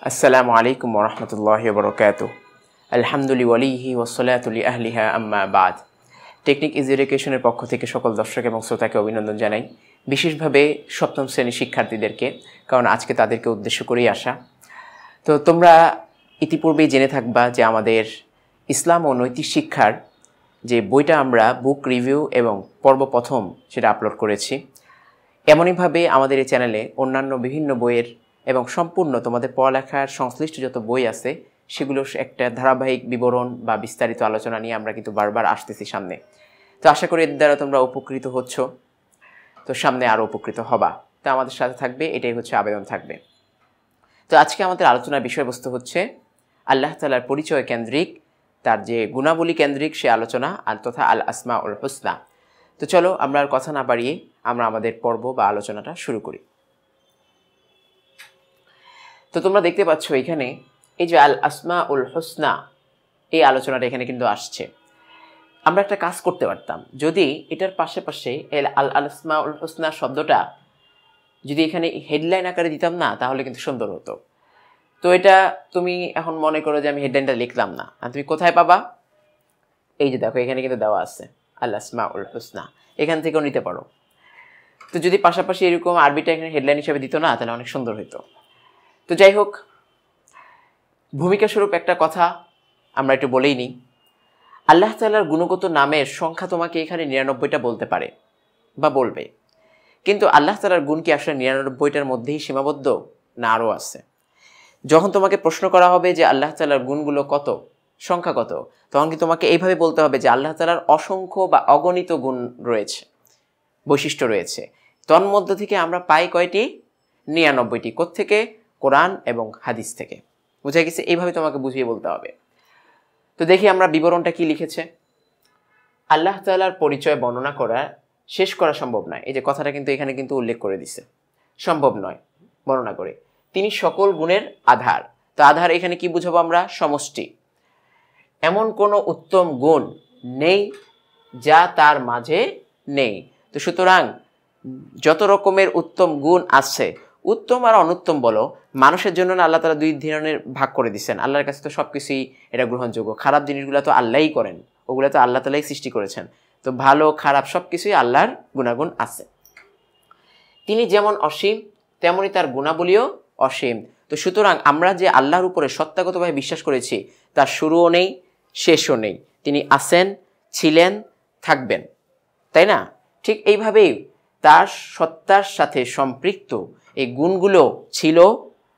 আসসালামু আলাইকুম ওয়া রাহমাতুল্লাহি ওয়া বারাকাতুহু। আলহামদুলিল্লাহি ওয়ালিহি ওয়াসসালাতু লিআহলিহা আম্মা বাদ। টেকনিক ইজি এডুকেশনের পক্ষ থেকে সকল দর্শক এবং শ্রোতাকে অভিনন্দন জানাই, বিশেষভাবে সপ্তম শ্রেণীর শিক্ষার্থীদেরকে, কারণ আজকে তাদেরকে উদ্দেশ্য করেই আসা। তো তোমরা ইতিপূর্বেই জেনে থাকবা যে আমাদের ইসলাম ও নৈতিক শিক্ষার যে বইটা আমরা বুক রিভিউ এবং পর্ব প্রথম সেটা আপলোড করেছি। এমনইভাবে আমাদের এই চ্যানেলে অন্যান্য বিভিন্ন বইয়ের এবং সম্পূর্ণ তোমাদের পড়ালেখার সংশ্লিষ্ট যত বই আছে সেগুলোর একটা ধারাবাহিক বিবরণ বা বিস্তারিত আলোচনা নিয়ে আমরা কিন্তু বারবার আসতেছি সামনে। তো আশা করি এর দ্বারা তোমরা উপকৃত হচ্ছ, তো সামনে আরও উপকৃত হবা। তো আমাদের সাথে থাকবে, এটাই হচ্ছে আবেদন থাকবে। তো আজকে আমাদের আলোচনার বিষয়বস্তু হচ্ছে আল্লাহ তাআলার পরিচয় কেন্দ্রিক, তার যে গুণাবলী কেন্দ্রিক সে আলোচনা আর তথা আল আসমাউল হুসনা। তো চলো আমরা আর কথা না বাড়িয়ে আমরা আমাদের পর্ব বা আলোচনাটা শুরু করি। তো তোমরা দেখতে পাচ্ছ এখানে এই যে আল আসমাউল হুসনা, এই আলোচনাটা এখানে কিন্তু আসছে। আমরা একটা কাজ করতে পারতাম, যদি এটার পাশে আল আসমাউল হুসনা শব্দটা যদি এখানে হেডলাইন আকারে দিতাম না, তাহলে কিন্তু সুন্দর হতো। তো এটা তুমি এখন মনে করো যে আমি হেডলাইনটা লিখলাম না, আর তুমি কোথায় পাবা? এই যে দেখো এখানে কিন্তু দেওয়া আছে আল আসমাউল হুসনা, এখান থেকেও নিতে পারো। তো যদি পাশাপাশি এরকম আরবিটা এখানে হেডলাইন হিসেবে দিত না, তাহলে অনেক সুন্দর হতো। তো যাই হোক, ভূমিকা স্বরূপ একটা কথা আমরা একটু বলেই নিই। আল্লাহ তাআলার গুণগত নামের সংখ্যা তোমাকে এখানে ৯৯টা বলতে পারে বা বলবে, কিন্তু আল্লাহ তাআলার গুণ কি আসলে ৯৯টার মধ্যেই সীমাবদ্ধ, না আরও আছে? যখন তোমাকে প্রশ্ন করা হবে যে আল্লাহ তাআলার গুণগুলো কত, সংখ্যা কত, তখন কি তোমাকে এইভাবে বলতে হবে যে আল্লাহ তাআলার অসংখ্য বা অগণিত গুণ রয়েছে, বৈশিষ্ট্য রয়েছে। তন্মধ্য থেকে আমরা পাই কয়টি? ৯৯টি। কোত্থেকে? কোরআন এবং হাদিস থেকে। বুঝা গেছে? এইভাবে তোমাকে বুঝিয়ে বলতে হবে। তো দেখি আমরা বিবরণটা কি লিখেছে। আল্লাহ তাআলার পরিচয় বর্ণনা করা শেষ করা সম্ভব নয়, এই যে কথাটা কিন্তু এখানে কিন্তু উল্লেখ করে দিছে, সম্ভব নয় বর্ণনা করে। তিনি সকল গুণের আধার। তো আধার এখানে কি বুঝাবো আমরা? সমষ্টি। এমন কোনো উত্তম গুণ নেই যা তার মাঝে নেই। তো সুতরাং যত রকমের উত্তম গুণ আছে, উত্তম আর অনুত্তম বলো, মানুষের জন্য না আল্লাহ তাআলা দুই ধরনের ভাগ করে দিচ্ছেন। আল্লাহর কাছে তো সব কিছুই এটা গ্রহণযোগ্য। খারাপ জিনিসগুলো তো আল্লাহই করেন, ওগুলো তো আল্লাহ তাআলাই সৃষ্টি করেছেন। তো ভালো খারাপ সব কিছুই আল্লাহর গুণাগুণ আছে। তিনি যেমন অসীম, তেমনি তার গুণাবলীও অসীম। তো সুতরাং আমরা যে আল্লাহর উপরে সত্তাগতভাবে বিশ্বাস করেছি, তার শুরুও নেই শেষও নেই। তিনি আছেন, ছিলেন, থাকবেন, তাই না? ঠিক এইভাবেই তার সত্তার সাথে সম্পৃক্ত এই গুণগুলো ছিল,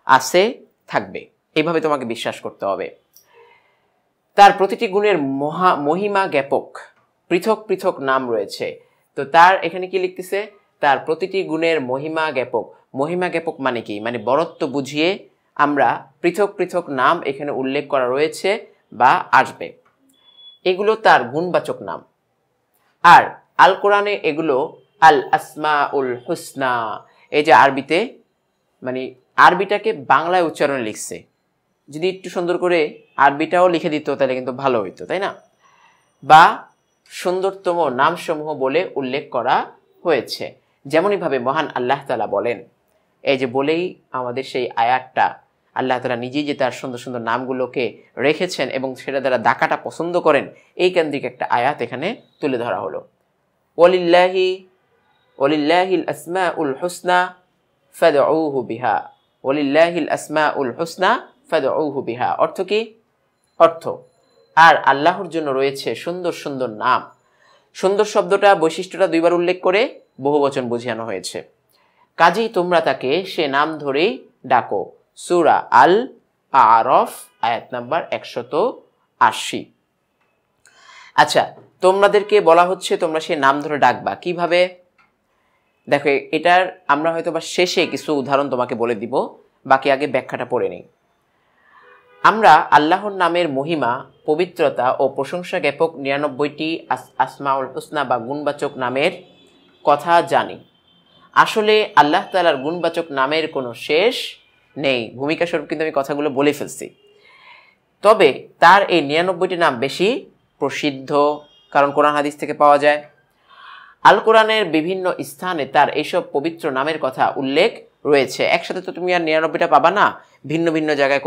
আছে, থাকবে। এইভাবে তোমাকে বিশ্বাস করতে হবে। তার প্রতিটি গুণের মহিমা জ্ঞাপক পৃথক পৃথক নাম রয়েছে। তো তার এখানে কি লিখতেছে? তার প্রতিটি গুণের মহিমা জ্ঞাপক। মহিমা জ্ঞাপক মানে কি? মানে বরত্ব বুঝিয়ে আমরা পৃথক পৃথক নাম এখানে উল্লেখ করা রয়েছে বা আসবে, এগুলো তার গুণবাচক নাম। আর আল কোরআনে এগুলো আল আসমাউল হুসনা। এই যে আরবিতে, মানে আরবিটাকে বাংলায় উচ্চারণে লিখছে, যদি একটু সুন্দর করে আরবিটাও লিখে দিত তাহলে কিন্তু ভালো হইতো, তাই না? বা সুন্দরতম নামসমূহ বলে উল্লেখ করা হয়েছে। যেমনইভাবে মহান আল্লাহ তাআলা বলেন, এই যে বলেই আমাদের সেই আয়াতটা, আল্লাহ তাআলা নিজেই যে তার সুন্দর সুন্দর নামগুলোকে রেখেছেন এবং সেটা দ্বারা ডাকাটা পছন্দ করেন, এই কেন্দ্রিক একটা আয়াত এখানে তুলে ধরা হলো। ওয়ালিল্লাহিল আসমাউল হুসনা ফাদউহু বিহা। ওয়ালিল্লাহিল আসমাউল হুসনা ফাদউহু বিহা। অর্থ কি? অর্থ, আর আল্লাহর জন্য রয়েছে সুন্দর সুন্দর নাম। সুন্দর শব্দটা, বৈশিষ্ট্যটা দুইবার উল্লেখ করে বহুবচন বুঝানো হয়েছে। কাজেই তোমরা তাকে সে নাম ধরেই ডাকো। সূরা আল আরাফ আয়াত নাম্বার 180। আচ্ছা, তোমাদেরকে বলা হচ্ছে তোমরা সে নাম ধরে ডাকবা। কিভাবে? দেখো, এটার আমরা হয়তো বা শেষে কিছু উদাহরণ তোমাকে বলে দিব, বাকি আগে ব্যাখ্যাটা পড়ে নিই। আমরা আল্লাহর নামের মহিমা, পবিত্রতা ও প্রশংসা জ্ঞাপক ৯৯টি আসমাউল হুসনা বা গুণবাচক নামের কথা জানি। আসলে আল্লাহ তাআলার গুণবাচক নামের কোনো শেষ নেই। ভূমিকা স্বরূপ কিন্তু আমি কথাগুলো বলে ফেলছি। তবে তার এই ৯৯টি নাম বেশি প্রসিদ্ধ, কারণ কোরআন হাদিস থেকে পাওয়া যায়। আল কোরআনের বিভিন্ন স্থানে তার এইসব পবিত্র নামের কথা উল্লেখ রয়েছে, একসাথে তো তুমি আর 99টা পাবা না, ভিন্ন ভিন্ন জায়গায়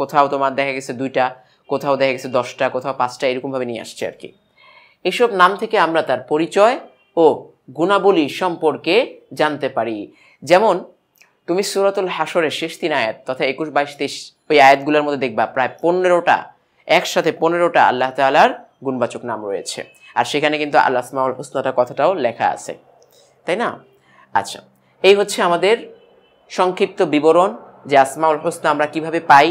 কোথাও তোমার দেখা গেছে 2টা, কোথাও দেখা গেছে 10টা, কোথাও 5টা, এরকমভাবে নিয়ে আসছে আর কি। এসব নাম থেকে আমরা তার পরিচয় ও গুণাবলী সম্পর্কে জানতে পারি। যেমন তুমি সূরাতুল হাসরের শেষ 3 আয়াত তথা 21, 22, 23 ওই আয়াতগুলোর মধ্যে দেখবা প্রায় 15টা, একসাথে 15টা আল্লাহ তাআলার গুণবাচক নাম রয়েছে। আর সেখানে কিন্তু আল আসমাউল হুসনাটা কথাটাও লেখা আছে, তাই না? আচ্ছা, এই হচ্ছে আমাদের সংক্ষিপ্ত বিবরণ যে আসমাউল হুসনা আমরা কিভাবে পাই,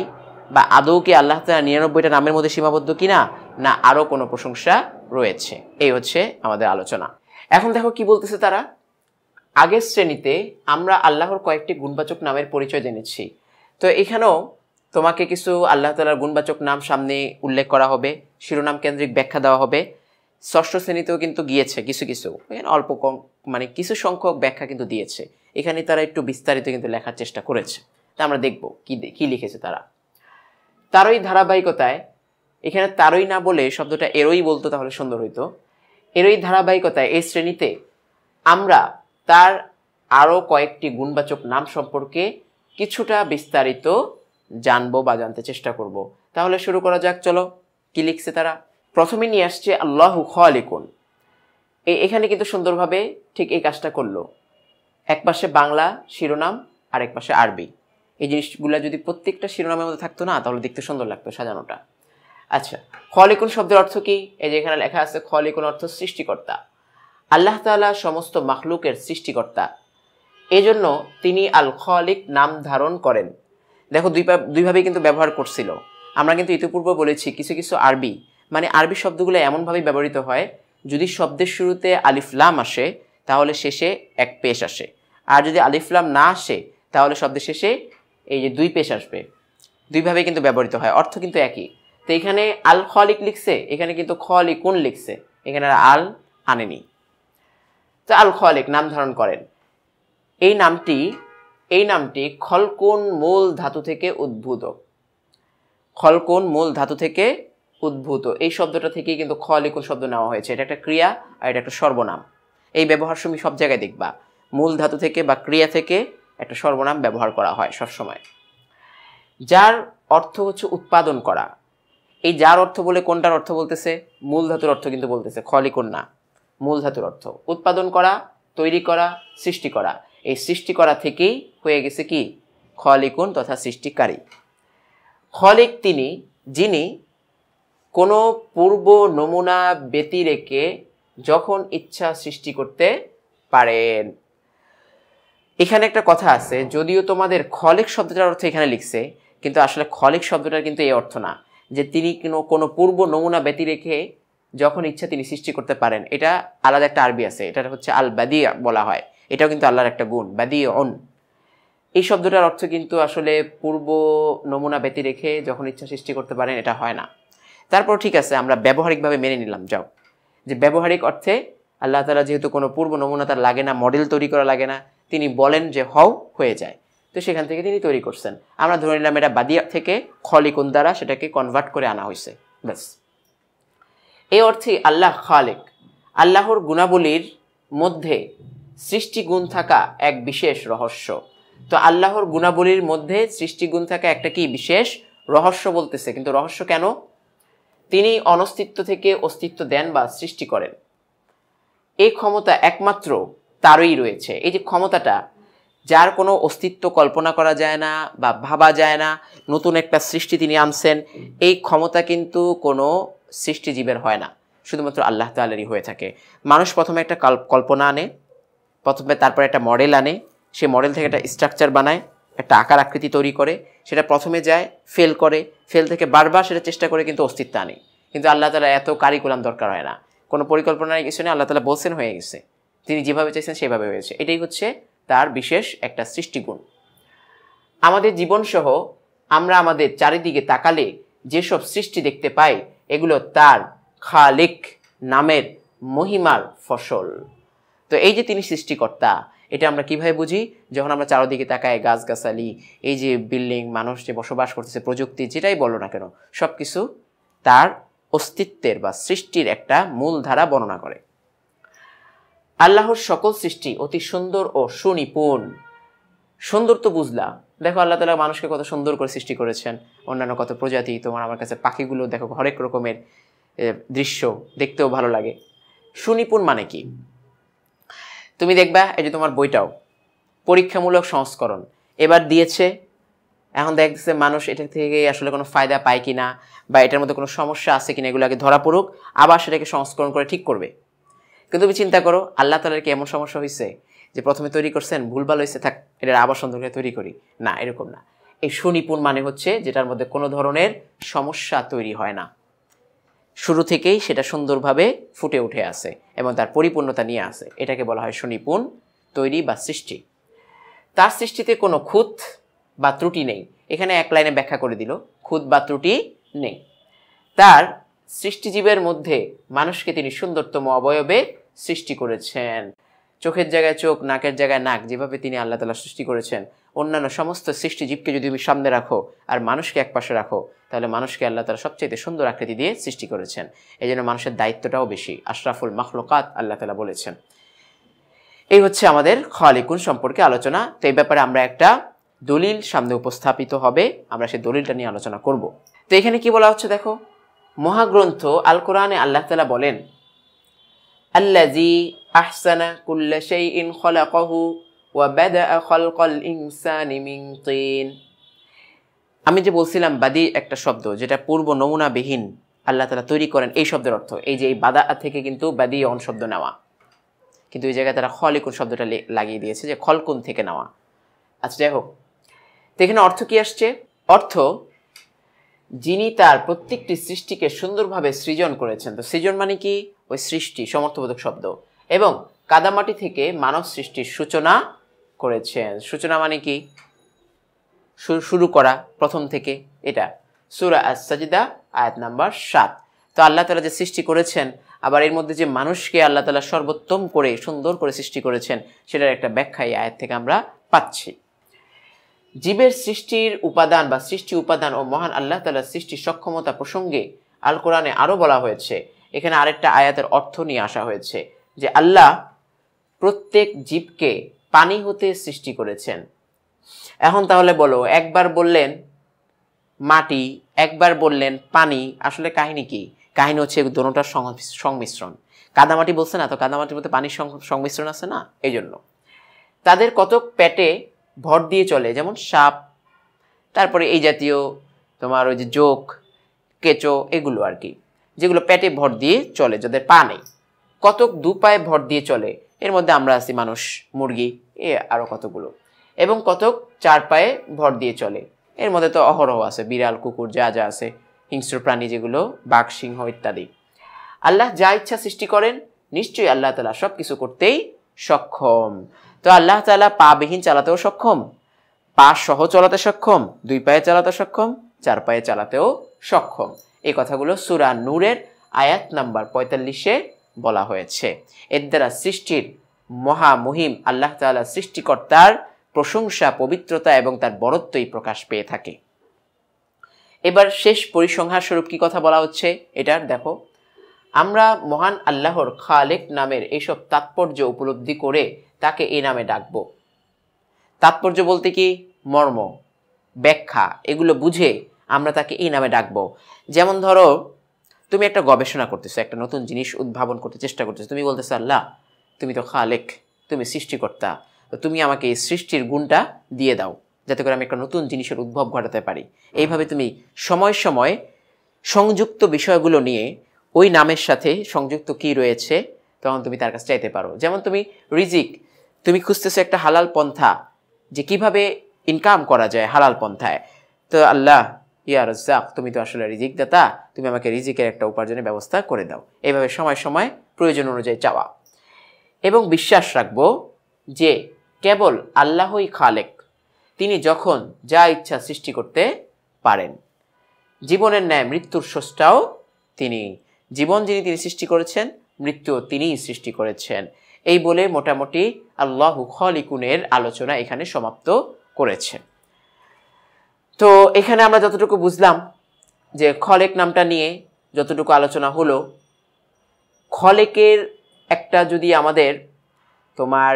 বা আদৌ কি আল্লাহ তাআলা 99টা নামের মধ্যে সীমাবদ্ধ কিনা, না আরও কোনো প্রশংসা রয়েছে। এই হচ্ছে আমাদের আলোচনা। এখন দেখো কি বলতেছে তারা। আগের শ্রেণীতে আমরা আল্লাহর কয়েকটি গুণবাচক নামের পরিচয় জেনেছি, তো এখানেও তোমাকে কিছু আল্লাহ তাআলার গুণবাচক নাম সামনে উল্লেখ করা হবে, শিরোনাম কেন্দ্রিক ব্যাখ্যা দেওয়া হবে। ষষ্ঠ শ্রেণীতেও কিন্তু গিয়েছে কিছু কিছু, অল্প কম মানে কিছু সংখ্যক ব্যাখ্যা কিন্তু দিয়েছে। এখানে তারা একটু বিস্তারিত কিন্তু লেখার চেষ্টা করেছে, তা আমরা দেখব কি লিখেছে তারা। তারই ধারাবাহিকতায়, এখানে তারই না বলে শব্দটা এরই বলতো তাহলে সুন্দর হইতো। এরই ধারাবাহিকতায় এই শ্রেণীতে আমরা তার আরও কয়েকটি গুণবাচক নাম সম্পর্কে কিছুটা বিস্তারিত জানবো বা জানতে চেষ্টা করব। তাহলে শুরু করা যাক, চলো। কি লিখছে তারা। প্রথমে নিয়ে আসছে আল্লাহু খালিকুন। এখানে কিন্তু সুন্দরভাবে ঠিক এই কাজটা করলো, এক পাশে বাংলা শিরোনাম আর এক পাশে আরবি। এই জিনিসগুলো যদি প্রত্যেকটা শিরোনামের মধ্যে থাকতো না, তাহলে দেখতে সুন্দর লাগতো সাজানোটা। আচ্ছা, খালিকুন শব্দের অর্থ কি? এই যে এখানে লেখা আছে খালিকুন অর্থ সৃষ্টিকর্তা। আল্লাহ তাআলা সমস্ত মাখলুকের সৃষ্টিকর্তা, এজন্য তিনি আল খালিক নাম ধারণ করেন। দেখো দুইভাবেই কিন্তু ব্যবহার করছিল। আমরা কিন্তু ইতিপূর্বে বলেছি কিছু কিছু আরবি, মানে আরবি শব্দগুলো এমনভাবেই ব্যবহৃত হয়, যদি শব্দের শুরুতে আলিফ লাম আসে তাহলে শেষে এক পেশ আসে, আর যদি আলিফ লাম না আসে তাহলে শব্দের শেষে এই যে 2 পেশ আসবে। দুইভাবেই কিন্তু ব্যবহৃত হয়, অর্থ কিন্তু একই। তো এখানে আল খালিক লিখছে, এখানে কিন্তু খালিকুন লিখছে, এখানে আল আনেনি। তো আল খালিক নাম ধারণ করেন, এই নামটি খলকুন মূল ধাতু থেকে উদ্ভূত। খলকুন মূল ধাতু থেকে উদ্ভূত, এই শব্দটা থেকেই কিন্তু খালিকুন শব্দ নেওয়া হয়েছে। এটা একটা ক্রিয়া আর এটা একটা সর্বনাম। এই ব্যবহার তুমি সব জায়গায় দেখবা, মূল ধাতু থেকে বা ক্রিয়া থেকে একটা সর্বনাম ব্যবহার করা হয় সবসময়। যার অর্থ হচ্ছে উৎপাদন করা। এই যার অর্থ বলে কোনটার অর্থ বলতেছে? মূল ধাতুর অর্থ কিন্তু বলতেছে, খালিকুন না, মূল ধাতুর অর্থ উৎপাদন করা, তৈরি করা, সৃষ্টি করা। এই সৃষ্টি করা থেকেই হয়ে গেছে কি খালিকুন তথা সৃষ্টিকারী। খালিক তিনি যিনি কোনো পূর্ব নমুনা ব্যতি রেখে যখন ইচ্ছা সৃষ্টি করতে পারেন। এখানে একটা কথা আছে, যদিও তোমাদের খালিক শব্দটার অর্থ এখানে লিখছে, কিন্তু আসলে খালিক শব্দটার কিন্তু এই অর্থ না যে তিনি কোনো পূর্ব নমুনা ব্যতি রেখে যখন ইচ্ছা তিনি সৃষ্টি করতে পারেন। এটা আলাদা একটা আরবি আছে, এটা হচ্ছে আল বাদি বলা হয়। এটাও কিন্তু আল্লাহর একটা গুণ, বাদি অন। এই শব্দটার অর্থ কিন্তু আসলে পূর্ব নমুনা ব্যতি রেখে যখন ইচ্ছা সৃষ্টি করতে পারেন, এটা হয় না। তারপর ঠিক আছে, আমরা ব্যবহারিকভাবে মেনে নিলাম, যাও, যে ব্যবহারিক অর্থে আল্লাহ তাআলা যেহেতু কোনো পূর্ব নমুনা তার লাগে না, মডেল তৈরি করা লাগে না, তিনি বলেন যে হও, হয়ে যায়। তো সেখান থেকে তিনি তৈরি করছেন। আমরা ধরে নিলাম এটা বাদিয়া থেকে খলিকুন দ্বারা সেটাকে কনভার্ট করে আনা হয়েছে, ব্যাস। এই অর্থে আল্লাহ খালিক। আল্লাহর গুণাবলীর মধ্যে সৃষ্টিগুণ থাকা এক বিশেষ রহস্য। তো আল্লাহর গুণাবলীর মধ্যে সৃষ্টিগুণ থাকা একটা কি বিশেষ রহস্য বলতেছে। কিন্তু রহস্য কেন? তিনি অনস্তিত্ব থেকে অস্তিত্ব দেন বা সৃষ্টি করেন, এই ক্ষমতা একমাত্র তারই রয়েছে। এই যে ক্ষমতাটা, যার কোনো অস্তিত্ব কল্পনা করা যায় না বা ভাবা যায় না, নতুন একটা সৃষ্টি তিনি আনছেন, এই ক্ষমতা কিন্তু কোনো সৃষ্টিজীবের হয় না, শুধুমাত্র আল্লাহ তাআলারই হয়ে থাকে। মানুষ প্রথমে একটা কল্পনা আনে, তারপরে একটা মডেল আনে, সে মডেল থেকে একটা স্ট্রাকচার বানায়, একটা আকার আকৃতি তৈরি করে, সেটা প্রথমে যায়, ফেল থেকে বারবার সেটা চেষ্টা করে কিন্তু অস্তিত্ব আনে। কিন্তু আল্লাহ তাআলা এত কারিকুলাম দরকার হয় না, কোনো পরিকল্পনার কিছু নেই, আল্লাহ তাআলা বলছেন হয়ে গেছে, তিনি যেভাবে চাইছেন সেভাবে হয়েছে। এটাই হচ্ছে তার বিশেষ একটা সৃষ্টিগুণ। আমাদের জীবনসহ আমরা আমাদের চারিদিকে তাকালে যেসব সৃষ্টি দেখতে পাই, এগুলো তার খালিক নামের মহিমার ফসল। তো এই যে তিনি সৃষ্টিকর্তা, এটা আমরা কিভাবে বুঝি? যখন আমরা চারদিকে তাকাই, গাছগাছালি, এই যে বিল্ডিং, মানুষ যে বসবাস করতেছে, প্রযুক্তি, যেটাই বলো না কেন, সব কিছু তার অস্তিত্বের বা সৃষ্টির একটা মূল ধারা বর্ণনা করে। আল্লাহর সকল সৃষ্টি অতি সুন্দর ও সুনিপুণ। সুন্দর তো বুঝলা, দেখো আল্লাহ তাআলা মানুষকে কত সুন্দর করে সৃষ্টি করেছেন, অন্যান্য কত প্রজাতি, তোমার আমার কাছে পাখিগুলো দেখো হরেক রকমের দৃশ্য, দেখতেও ভালো লাগে। সুনিপুণ মানে কি? তুমি দেখবা এই যে তোমার বইটাও পরীক্ষামূলক সংস্করণ এবার দিয়েছে, এখন দেখতেছে মানুষ এটা থেকে আসলে কোনো ফায়দা পায় কিনা বা এটার মধ্যে কোনো সমস্যা আছে কিনা, এগুলো আগে ধরা পড়ুক, আবার সেটাকে সংস্করণ করে ঠিক করবে। কিন্তু তুমি চিন্তা করো আল্লাহ তাআলার কি এমন সমস্যা হয়েছে যে প্রথমে তৈরি করছেন ভুলভাল হয়েছে, থাক এটা আবার সুন্দর করে তৈরি করি? না, এরকম না। এই সুনিপুণ মানে হচ্ছে যেটার মধ্যে কোনো ধরনের সমস্যা তৈরি হয় না, শুরু থেকেই সেটা সুন্দরভাবে ফুটে উঠে আসে এবং তার পরিপূর্ণতা নিয়ে আসে, এটাকে বলা হয় সুনিপুণ তৈরি বা সৃষ্টি। তার সৃষ্টিতে কোনো খুঁত বা ত্রুটি নেই। এখানে এক লাইনে ব্যাখ্যা করে দিল, খুঁত বা ত্রুটি নেই। তার সৃষ্টিজীবের মধ্যে মানুষকে তিনি সুন্দরতম অবয়বে সৃষ্টি করেছেন। চোখের জায়গায় চোখ, নাকের জায়গায় নাক, যেভাবে তিনি আল্লাহ তাআলা সৃষ্টি করেছেন, অন্যান্য সমস্ত সৃষ্টিজীবকে যদি তুমি সামনে রাখো আর মানুষকে এক পাশে রাখো, তাহলে মানুষকে আল্লাহ তাআলা সবচেয়ে সুন্দর আকৃতি দিয়ে সৃষ্টি করেছেন। এই জন্য মানুষের দায়িত্বটাও বেশি, আশরাফুল মাখলুকাত আল্লাহ তাআলা বলেছেন। এই হচ্ছে আমাদের খালিকুন সম্পর্কে আলোচনা। তো এই ব্যাপারে আমরা একটা দলিল সামনে উপস্থাপিত হবে, আমরা সেই দলিলটা নিয়ে আলোচনা করব। তো এখানে কি বলা হচ্ছে দেখো, মহাগ্রন্থ আল কোরআনে আল্লাহ তাআলা বলেন, আল্লাযী আহসানা কুল্লা শাইইন খালাকাহু ওয়া বাদাআ খালকাল ইনসানি মিন তিন। আমি যে বলছিলাম বাদি একটা শব্দ যেটা পূর্ব নমুনাবিহীন আল্লাহ তাআলা তৈরি করেন, এই শব্দের অর্থ এই যে এই বাদা থেকে কিন্তু বাদি অন শব্দ নেওয়া, কিন্তু এই জায়গায় তারা খলিকুন শব্দটা লাগিয়ে দিয়েছে যে খলকুন থেকে নেওয়া। আচ্ছা যাই হোক, তো এখানে অর্থ কি আসছে? অর্থ যিনি তার প্রত্যেকটি সৃষ্টিকে সুন্দরভাবে সৃজন করেছেন। তো সৃজন মানে কি? ওই সৃষ্টি, সমর্থবোধক শব্দ। এবং কাদামাটি থেকে মানব সৃষ্টির সূচনা করেছেন। সূচনা মানে কি? শুরু করা, প্রথম থেকে। এটা সূরা আস-সাজদা আয়াত নাম্বার 7। তো আল্লাহ তাআলা যে সৃষ্টি করেছেন, আবার এর মধ্যে যে মানুষকে আল্লাহ তাআলা সর্বোত্তম করে সুন্দর করে সৃষ্টি করেছেন, সেটার একটা ব্যাখ্যা এই আয়াত থেকে আমরা পাচ্ছি। জীবের সৃষ্টির উপাদান বা সৃষ্টি উপাদান ও মহান আল্লাহ তাআলার সৃষ্টির সক্ষমতা প্রসঙ্গে আল কোরআনে আরও বলা হয়েছে। এখানে আরেকটা আয়াতের অর্থ নিয়ে আসা হয়েছে যে আল্লাহ প্রত্যেক জীবকে পানি হতে সৃষ্টি করেছেন। এখন তাহলে বলো, একবার বললেন মাটি, একবার বললেন পানি, আসলে কাহিনী কি? কাহিনী হচ্ছে দুটোটার সংমিশ্রণ। কাদামাটি বলছে না, তো কাদামাটির মধ্যে পানির সংমিশ্রণ আছে না, এই জন্য। তাদের কতক পেটে ভর দিয়ে চলে, যেমন সাপ, তারপরে এই জাতীয় তোমার ওই যে জোক, কেঁচো, এগুলো আর কি, যেগুলো পেটে ভর দিয়ে চলে, যাদের পা নেই। কতক দু পায়ে ভর দিয়ে চলে, এর মধ্যে আমরা আছি মানুষ, মুরগি, আরও কতগুলো। এবং কতক চার পায়ে ভর দিয়ে চলে, এর মধ্যে তো অহরহ আছে, বিড়াল, কুকুর, যা যা আছে, হিংস্র প্রাণী যেগুলো, বাঘ, সিংহ ইত্যাদি। আল্লাহ যা ইচ্ছা সৃষ্টি করেন, নিশ্চয়ই আল্লাহ তাআলা সব কিছু করতেই সক্ষম। তো আল্লাহ তাআলা পা বিহীন চালাতেও সক্ষম, পা সহ চালাতে সক্ষম, দুই পায়ে চালাতে সক্ষম, চার পায়ে চালাতেও সক্ষম। এই কথাগুলো সূরা নূরের আয়াত নাম্বার 45-এ বলা হয়েছে। এর দ্বারা সৃষ্টির মহামহিম আল্লাহ তাআলা সৃষ্টিকর্তার প্রশংসা, পবিত্রতা এবং তার বড়ত্বই প্রকাশ পেয়ে থাকে। এবার শেষ পরিসংহার স্বরূপ কি কথা বলা হচ্ছে এটার দেখো, আমরা মহান আল্লাহর খালেক নামের এইসব তাৎপর্য উপলব্ধি করে তাকে এই নামে ডাকব। তাৎপর্য বলতে কি? মর্ম, ব্যাখ্যা, এগুলো বুঝে আমরা তাকে এই নামে ডাকব। যেমন ধরো তুমি একটা গবেষণা করতেছো, একটা নতুন জিনিস উদ্ভাবন করতে চেষ্টা করতেছো, তুমি বলতেছো আল্লাহ তুমি তো খালেক, তুমি সৃষ্টিকর্তা, তো তুমি আমাকে এই সৃষ্টির গুণটা দিয়ে দাও যাতে করে আমি একটা নতুন জিনিসের উদ্ভব ঘটাতে পারি। এইভাবে তুমি সময় সময় সংযুক্ত বিষয়গুলো নিয়ে ওই নামের সাথে সংযুক্ত কি রয়েছে তখন তুমি তার কাছে চাইতে পারো। যেমন তুমি রিজিক, তুমি খুঁজতেছো একটা হালাল পন্থা, যে কিভাবে ইনকাম করা যায় হালাল পন্থায়, তো আল্লাহ ইয়া রাজ্জাক তুমি তো আসলে রিজিক দাতা, তুমি আমাকে রিজিকের একটা উপার্জনের ব্যবস্থা করে দাও। এইভাবে সময় সময় প্রয়োজন অনুযায়ী চাওয়া এবং বিশ্বাস রাখবো যে কেবল আল্লাহই খালেক, তিনি যখন যা ইচ্ছা সৃষ্টি করতে পারেন। জীবনের ন্যায় মৃত্যুর স্রষ্টাও তিনি, জীবন যিনি তিনি সৃষ্টি করেছেন, মৃত্যু তিনিই সৃষ্টি করেছেন। এই বলে মোটামুটি আল্লাহু খালিকুনের আলোচনা এখানে সমাপ্ত করেছেন। তো এখানে আমরা যতটুকু বুঝলাম যে খলেক নামটা নিয়ে যতটুকু আলোচনা হলো, খলেকের একটা যদি আমাদের তোমার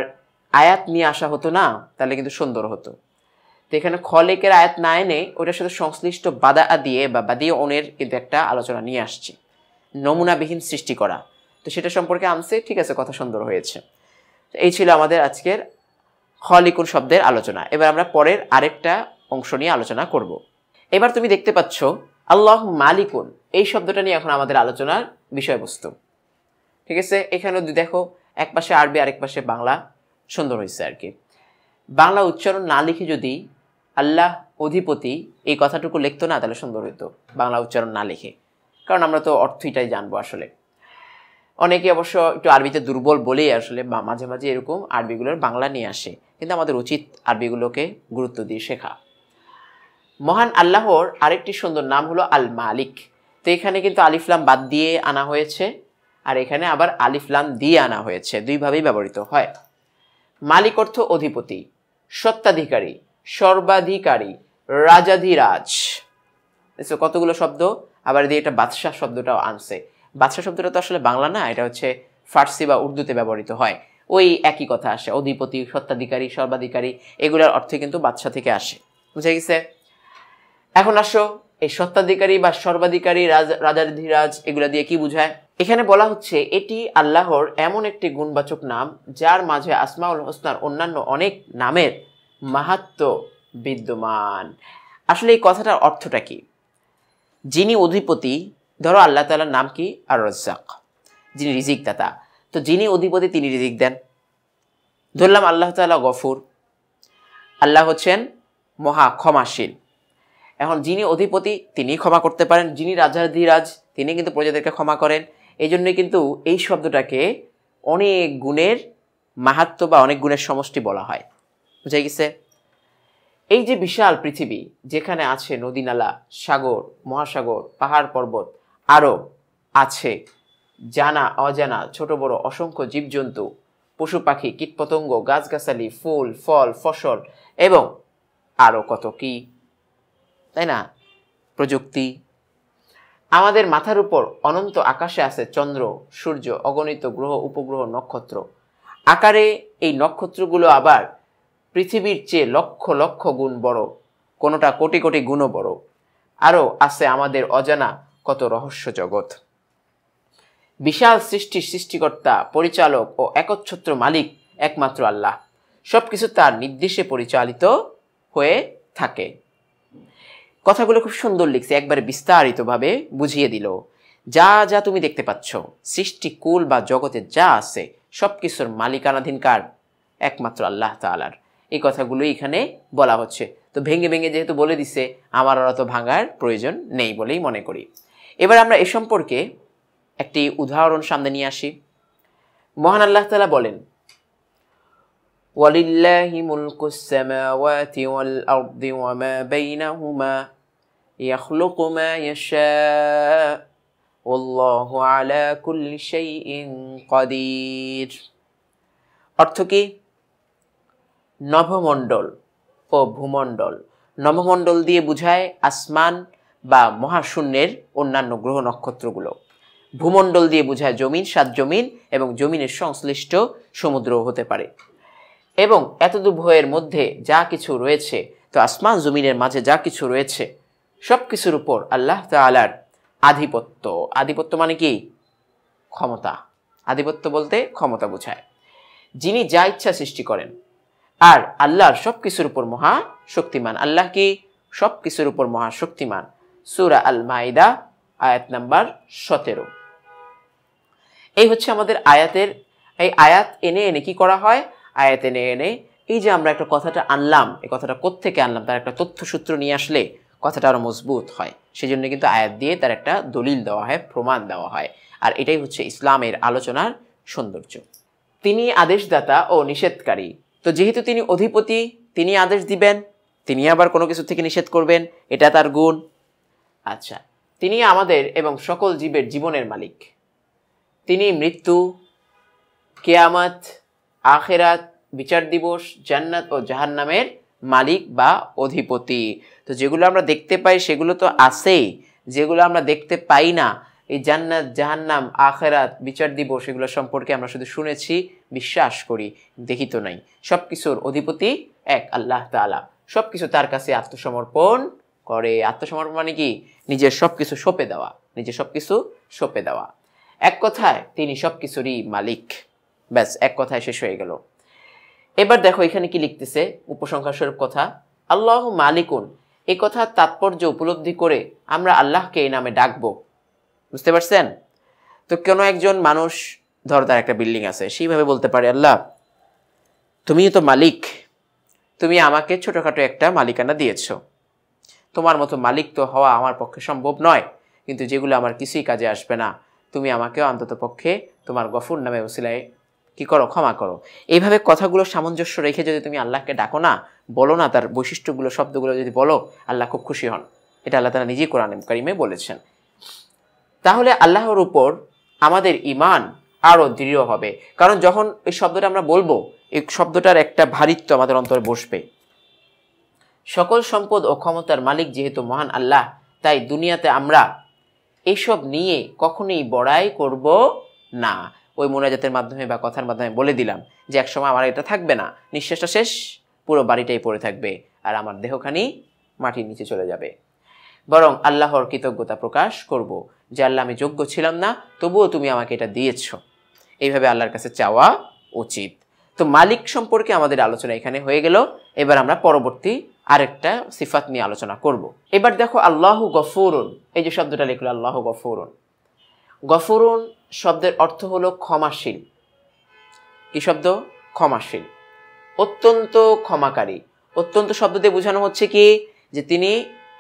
আয়াত নিয়ে আসা হতো না, তাহলে কিন্তু সুন্দর হতো। তো এখানে খলেকের আয়াত না এনে ওটার সাথে সংশ্লিষ্ট বাদা দিয়ে বা বাদিয়ে ওনের কিন্তু একটা আলোচনা নিয়ে আসছে, নমুনাবিহীন সৃষ্টি করা। তো সেটা সম্পর্কে আনছে, ঠিক আছে, কথা সুন্দর হয়েছে। এই ছিল আমাদের আজকের খলিকুন শব্দের আলোচনা। এবার আমরা পরের আরেকটা অংশ নিয়ে আলোচনা করব। এবার তুমি দেখতে পাচ্ছ আল্লাহ মালিকুন, এই শব্দটা নিয়ে এখন আমাদের আলোচনার বিষয়বস্তু। ঠিক আছে, এখানে দেখো এক পাশে আরবি আরেক পাশে বাংলা, সুন্দর হয়েছে আর কি। বাংলা উচ্চারণ না লিখে যদি আল্লাহ অধিপতি এই কথাটুকু লিখতো না, তাহলে সুন্দর হইতো, বাংলা উচ্চারণ না লিখে। কারণ আমরা তো অর্থটাই জানবো আসলে। অনেকে অবশ্য একটু আরবিতে দুর্বল বলেই আসলে মাঝে মাঝে এরকম আরবিগুলোর বাংলা নিয়ে আসে, কিন্তু আমাদের উচিত আরবিগুলোকে গুরুত্ব দিয়ে শেখা। মহান আল্লাহর আরেকটি সুন্দর নাম হলো আল মালিক। তো এখানে কিন্তু আলিফলাম বাদ দিয়ে আনা হয়েছে, আর এখানে আবার আলিফলাম দিয়ে আনা হয়েছে, দুইভাবেই ব্যবহৃত হয়। মালিক অর্থ অধিপতি, সত্ত্বাধিকারী, সর্বাধিকারী, রাজাধিরাজ। কতগুলো শব্দ, আবার দিয়ে এটা বাদশাহ শব্দটাও আনছে। বাদশাহ শব্দটা তো আসলে বাংলা না, এটা হচ্ছে ফার্সি বা উর্দুতে ব্যবহৃত হয়, ওই একই কথা আসে। অধিপতি, সত্ত্বাধিকারী, সর্বাধিকারী, এগুলোর অর্থ কিন্তু বাদশাহ থেকে আসে, বুঝে গেছে? এখন আসো এই সত্ত্বাধিকারী বা সর্বাধিকারী, রাজাধিরাজ, এগুলা দিয়ে কি বুঝায়? এখানে বলা হচ্ছে এটি আল্লাহর এমন একটি গুণবাচক নাম যার মাঝে আসমাউল হোসনার অন্যান্য অনেক নামের মাহাত্ম্য বিদ্যমান। আসলে এই কথাটার অর্থটা কি? যিনি অধিপতি, ধরো আল্লাহ তাআলার নাম কি? আর রাজ্জাক, যিনি রিজিক দাতা। তো যিনি অধিপতি তিনি রিজিক দেন। ধরলাম আল্লাহ তাআলা গফুর, আল্লাহ হচ্ছেন মহা ক্ষমাশীল। এখন যিনি অধিপতি তিনি ক্ষমা করতে পারেন, যিনি রাজাধিরাজ তিনি কিন্তু প্রজাদেরকে ক্ষমা করেন। এই জন্যই কিন্তু এই শব্দটাকে অনেক গুণের মাহাত্ম্য বা অনেক গুণের সমষ্টি বলা হয়, বুঝা গেছে? এই যে বিশাল পৃথিবী, যেখানে আছে নদী নালা, সাগর, মহাসাগর, পাহাড় পর্বত, আরও আছে জানা অজানা ছোট বড় অসংখ্য জীবজন্তু, পশু পাখি, কীটপতঙ্গ, গাছগাছালি, ফুল ফল, ফসল এবং আরও কত কি, তাই না? প্রযুক্তি। আমাদের মাথার উপর অনন্ত আকাশে আছে চন্দ্র, সূর্য, অগণিত গ্রহ, উপগ্রহ, নক্ষত্র। আকারে এই নক্ষত্রগুলো আবার পৃথিবীর চেয়ে লক্ষ লক্ষ গুণ বড়, কোনোটা কোটি কোটি গুণও বড়। আরও আছে আমাদের অজানা কত রহস্য জগৎ। বিশাল সৃষ্টির সৃষ্টিকর্তা, পরিচালক ও একচ্ছত্র মালিক একমাত্র আল্লাহ। সবকিছু তার নির্দেশে পরিচালিত হয়ে থাকে। কথাগুলো খুব সুন্দর লিখছে, একবারে বিস্তারিতভাবে বুঝিয়ে দিল। যা যা তুমি দেখতে পাচ্ছ সৃষ্টিকুল বা জগতে যা আছে সবকিছুর মালিকানাধীন কার? একমাত্র আল্লাহ তাআলার। এই কথাগুলো এখানে বলা হচ্ছে। তো ভেঙে ভেঙে যেহেতু বলে দিছে, আমার আর অত ভাঙার প্রয়োজন নেই বলেই মনে করি। এবার আমরা এ সম্পর্কে একটি উদাহরণ সামনে নিয়ে আসি। মহান আল্লাহ তাআলা বলেন, ওয়ালিল্লাহি মুলকুস সামাওয়াতি ওয়াল আরদি ওয়া মা বাইনাহুমা ইয়াখলুকু মা ইয়াশা ওয়াল্লাহু আলা কুল্লি শাইইন কাদির। অর্থ কি? নভমণ্ডল ও ভূমণ্ডল। নভমণ্ডল দিয়ে বুঝায় আসমান বা মহাশূন্যের অন্যান্য গ্রহ নক্ষত্রগুলো। ভূমণ্ডল দিয়ে বুঝায় জমিন, সাত জমিন এবং জমিনের সংশ্লিষ্ট সমুদ্র হতে পারে। এবং এতদুভয়ের মধ্যে যা কিছু রয়েছে, তো আসমান জমিনের মাঝে যা কিছু রয়েছে সব কিছুর উপর আল্লাহ তাআলার আধিপত্য। আধিপত্য মানে কি? ক্ষমতা। আধিপত্য বলতে ক্ষমতা বোঝায়। যিনি যা ইচ্ছা সৃষ্টি করেন। আর আল্লাহর সব কিছুর উপর মহা শক্তিমান। আল্লাহ কি? সব কিছুর উপর মহা শক্তিমান। সূরা আল মাইদা আয়াত নাম্বার 17। এই হচ্ছে আমাদের আয়াতের, এই আয়াত এনে এনে কি করা হয়? আয়াত এনে এনে এই যে আমরা একটা কথাটা আনলাম, এই কথাটা কোত্থেকে আনলাম তার একটা তথ্যসূত্র নিয়ে আসলে কথাটা আরো মজবুত হয়। সেই জন্য কিন্তু আয়াত দিয়ে তার একটা দলিল দেওয়া হয়, প্রমাণ দেওয়া হয়। আর এটাই হচ্ছে ইসলামের আলোচনার সৌন্দর্য। তিনি আদেশদাতা ও নিষেধকারী। তো যেহেতু তিনি অধিপতি, তিনি আদেশ দিবেন, তিনি আবার কোনো কিছু থেকে নিষেধ করবেন, এটা তার গুণ। আচ্ছা, তিনি আমাদের এবং সকল জীবের জীবনের মালিক। তিনি মৃত্যু, কিয়ামত, আখিরাত, বিচার দিবস, জান্নাত ও জাহান্নামের মালিক বা অধিপতি। তো যেগুলো আমরা দেখতে পাই সেগুলো তো আছেই, যেগুলো আমরা দেখতে পাই না এই জান্নাত জাহান্নাম আখিরাত বিচার দিবস এগুলো সম্পর্কে আমরা শুধু শুনেছি, বিশ্বাস করি, দেখি তো নাই। সবকিছুর অধিপতি এক আল্লাহ তাআলা, সবকিছু তার কাছে আত্মসমর্পণ করে। আত্মসমর্পণ মানে কি? নিজের সবকিছু সঁপে দেওয়া, নিজের সবকিছু সঁপে দেওয়া। এক কথায় তিনি সবকিছুরই মালিক। ব্যাস, এক কথায় শেষ হয়ে গেল। এবার দেখো এখানে কি লিখতেছে, উপসংহার স্বরূপ কথা, আল্লাহু মালিকুন। এই কথার তাৎপর্য উপলব্ধি করে আমরা আল্লাহকে এই নামে ডাকবো। বুঝতে পারছেন? তো কোনো একজন মানুষ, ধর তার একটা বিল্ডিং আছে, সেইভাবে বলতে পারে, আল্লাহ তুমিই তো মালিক, তুমি আমাকে ছোটখাটো একটা মালিকানা দিয়েছ, তোমার মতো মালিক তো হওয়া আমার পক্ষে সম্ভব নয়, কিন্তু যেগুলো আমার কিছুই কাজে আসবে না, তুমি আমাকেও অন্তত পক্ষে তোমার গফুর নামে ওসিলায় কি করো, ক্ষমা করো। এইভাবে কথাগুলো সামঞ্জস্য রেখে যদি তুমি আল্লাহকে ডাকো না, বলো না, তার বৈশিষ্ট্যগুলো, শব্দগুলো যদি বলো, আল্লাহ খুব খুশি হন। এটা আল্লাহ তাআলা নিজেই কোরআন কারীমে বলেছেন। তাহলে আল্লাহর উপর আমাদের ঈমান আরও দৃঢ় হবে। কারণ যখন এই শব্দটা আমরা বলবো, এই শব্দটার একটা ভারিত্ব আমাদের অন্তরে বসবে। সকল সম্পদ ও ক্ষমতার মালিক যেহেতু মহান আল্লাহ, তাই দুনিয়াতে আমরা এইসব নিয়ে কখনোই বড়াই করব না। ওই মোনাজাতের মাধ্যমে বা কথার মাধ্যমে বলে দিলাম যে একসময় আমার এটা থাকবে না, নিঃশ্বাসটা শেষ, পুরো বাড়িটাই পড়ে থাকবে, আর আমার দেহখানি মাটির নিচে চলে যাবে। বরং আল্লাহর কৃতজ্ঞতা প্রকাশ করব যে আল্লাহ আমি যোগ্য ছিলাম না, তবুও তুমি আমাকে এটা দিয়েছ। এইভাবে আল্লাহর কাছে চাওয়া উচিত। তো মালিক সম্পর্কে আমাদের আলোচনা এখানে হয়ে গেল। এবার আমরা পরবর্তী আরেকটা সিফাত নিয়ে আলোচনা করব। এবার দেখো আল্লাহু গফুরুন, এই যে শব্দটা লিখলো আল্লাহু গফুরুন। গফুরুন শব্দের অর্থ হলো ক্ষমাশীল। কি শব্দ? ক্ষমাশীল, অত্যন্ত ক্ষমাকারী। অত্যন্ত শব্দ দিয়ে বোঝানো হচ্ছে কি, যে তিনি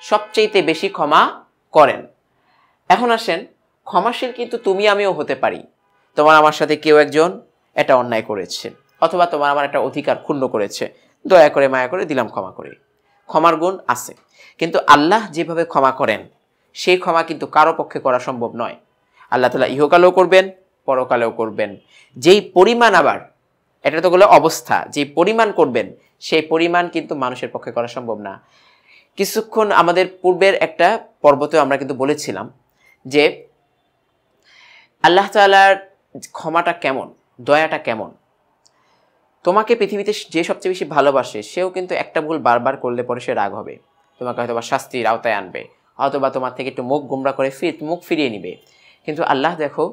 সবচেয়ে বেশি ক্ষমা করেন। এখন আসেন, ক্ষমাশীল কিন্তু তুমি আমিও হতে পারি। তোমার আমার সাথে কেউ একজন এটা অন্যায় করেছে, অথবা তোমার আমার একটা অধিকার ক্ষুণ্ণ করেছে, দয়া করে মায়া করে দিলাম ক্ষমা করে, ক্ষমার গুণ আছে। কিন্তু আল্লাহ যেভাবে ক্ষমা করেন, সেই ক্ষমা কিন্তু কারো পক্ষে করা সম্ভব নয়। আল্লাহ তাআলা ইহকালেও করবেন, পরকালেও করবেন। যেই পরিমাণ, আবার এটা তো হলো অবস্থা, যেই পরিমাণ করবেন সেই পরিমাণ কিন্তু মানুষের পক্ষে করা সম্ভব না। কিছুক্ষণ আমাদের পূর্বের একটা পর্বতে আমরা কিন্তু বলেছিলাম যে আল্লাহ তাআলার ক্ষমাটা কেমন, দয়াটা কেমন। তোমাকে পৃথিবীতে যে সবচেয়ে বেশি ভালোবাসে, সেও কিন্তু একটা ভুল বারবার করলে পরে সে রাগ হবে, তোমাকে হয়তো বা শাস্তির আওতায় আনবে, অথবা তোমার থেকে একটু মুখ গোমরা করে মুখ ফিরিয়ে নিবে। কিন্তু আল্লাহ দেখো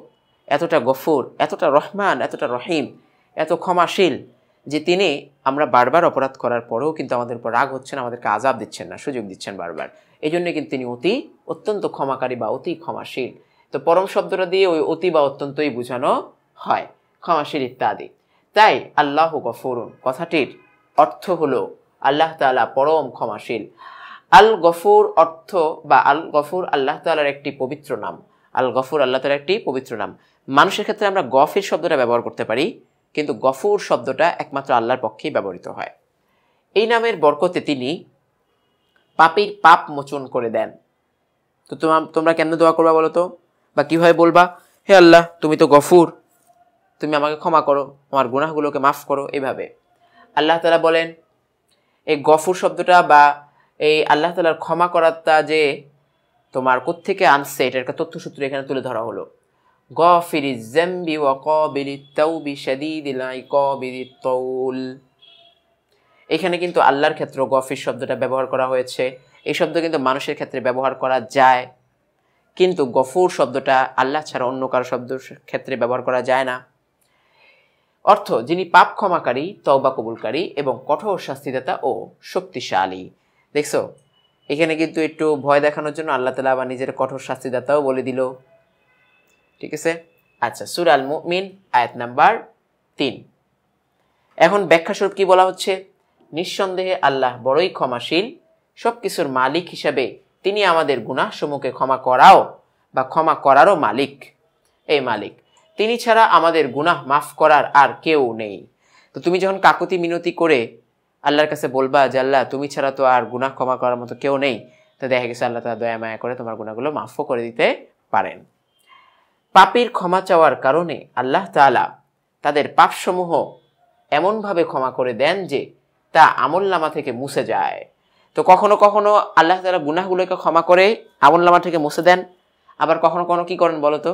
এতটা গফুর, এতটা রহমান, এতটা রহিম, এত ক্ষমাশীল, যে তিনি আমরা বারবার অপরাধ করার পরেও কিন্তু আমাদের উপর রাগ হচ্ছেন, আমাদেরকে আযাব দিচ্ছেন না, সুযোগ দিচ্ছেন বারবার। এই জন্য কিন্তু তিনি অত্যন্ত ক্ষমাকারী বা অতি ক্ষমাশীল। তো পরম শব্দটা দিয়ে ওই অতি বা অত্যন্তই বোঝানো হয়, ক্ষমাশীল ইত্যাদি। তাই আল্লাহু গফুরুন কথাটির অর্থ হলো আল্লাহ তাআলা পরম ক্ষমাশীল। আল গফুর অর্থ বা আল গফুর আল্লাহ তাআলার একটি পবিত্র নাম। আল গফুর আল্লাহ তাআলার একটি পবিত্র নাম। মানুষের ক্ষেত্রে আমরা গফির শব্দটা ব্যবহার করতে পারি, কিন্তু গফুর শব্দটা একমাত্র আল্লাহর পক্ষেই ব্যবহৃত হয়। এই নামের বরকতে তিনি পাপীর পাপ মোচন করে দেন। তো তোমরা কেন দোয়া করবা বলো তো, বা কিভাবে বলবা, হে আল্লাহ তুমি তো গফুর, তুমি আমাকে ক্ষমা করো, আমার গুনাহগুলোকে মাফ করো। এইভাবে আল্লাহ তাআলা বলেন, এই গফুর শব্দটা বা এই আল্লাহ তাআলার ক্ষমা করাটা যে তোমার কোত্থেকে আনছে, এটার একটা তথ্যসূত্র এখানে তুলে ধরা হলো। গফিরিজ যামবি ওয়া কাবিলিত তাওবি শাদীদিল ইকাবিত তাউল। এখানে কিন্তু আল্লাহর ক্ষেত্রে গফির শব্দটা ব্যবহার করা হয়েছে। এই শব্দ কিন্তু মানুষের ক্ষেত্রে ব্যবহার করা যায়, কিন্তু গফুর শব্দটা আল্লাহ ছাড়া অন্য কারো শব্দের ক্ষেত্রে ব্যবহার করা যায় না। অর্থ, যিনি পাপ ক্ষমাকারী, তওবা কবুলকারী এবং কঠোর শাস্তিদাতা ও শক্তিশালী। দেখছো, এখানে কিন্তু একটু ভয় দেখানোর জন্য আল্লাহ তাআলা আবার নিজের কঠোর শাস্তিদাতাও বলে দিল। ঠিক আছে। আচ্ছা, সূরা আল মুমিন আয়াত নাম্বার 3। এখন ব্যাখ্যা স্বরূপ কি বলা হচ্ছে, নিঃসন্দেহে আল্লাহ বড়ই ক্ষমাশীল, সবকিছুর মালিক হিসাবে তিনি আমাদের গুনাহসমূহকে ক্ষমা করাও বা ক্ষমা করারও মালিক। এই মালিক, তিনি ছাড়া আমাদের গুনাহ মাফ করার আর কেউ নেই। তো তুমি যখন কাকুতি মিনতি করে আল্লাহর কাছে বলবা যে আল্লাহ তুমি ছাড়া তো আর গুনাহ ক্ষমা করার মতো কেউ নেই, তো দেখা গেছে আল্লাহ তাআলা দয়া মায়া করে তোমার গুনাহগুলো মাফও করে দিতে পারেন। পাপীর ক্ষমা চাওয়ার কারণে আল্লাহ তাআলা তাদের পাপসমূহ এমনভাবে ক্ষমা করে দেন যে তা আমলনামা থেকে মুছে যায়। তো কখনো কখনো আল্লাহ তাআলা গুনাহগুলোকে ক্ষমা করে আমলনামা থেকে মুছে দেন, আবার কখনো কখনো কি করেন বলো তো,